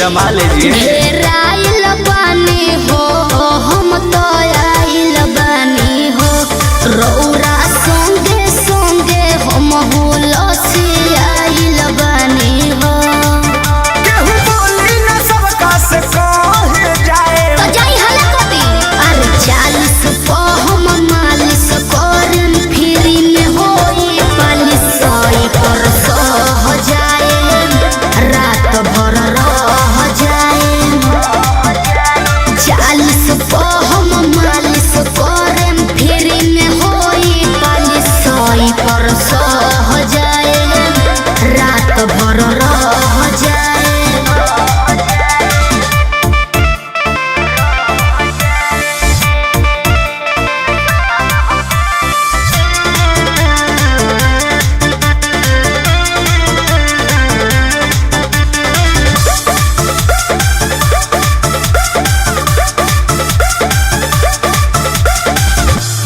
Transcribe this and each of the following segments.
संभाल लीजिए। घेराइल बानी हो हम तो आइल बानी हो रौरा संगे संगे हम हुलसी आइल बानी हो। केहू बोली न सबका से कहे जाए तो जाई हला कभी अरे 40 पे हम मालिश करन फ्री में होई पालिश सोई पर सह जाए रात भर रह जाए। 40 पे हम मालिश करन फ्री में होई पालिश सोई पर सह जाए रात भर रह जाए।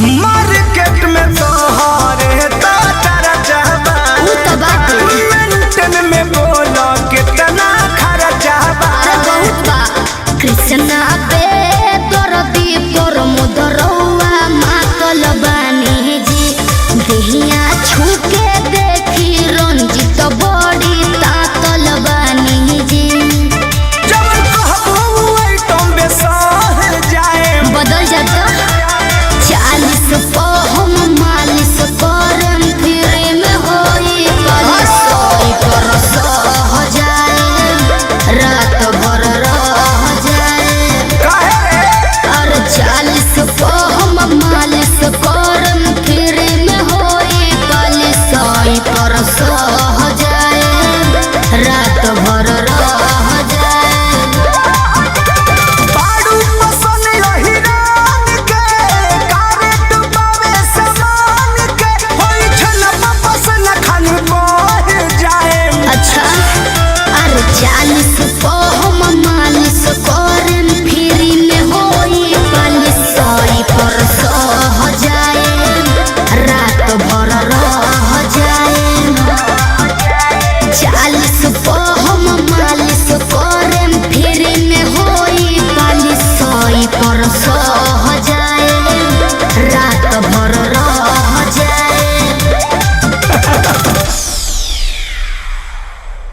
मार्केट में तो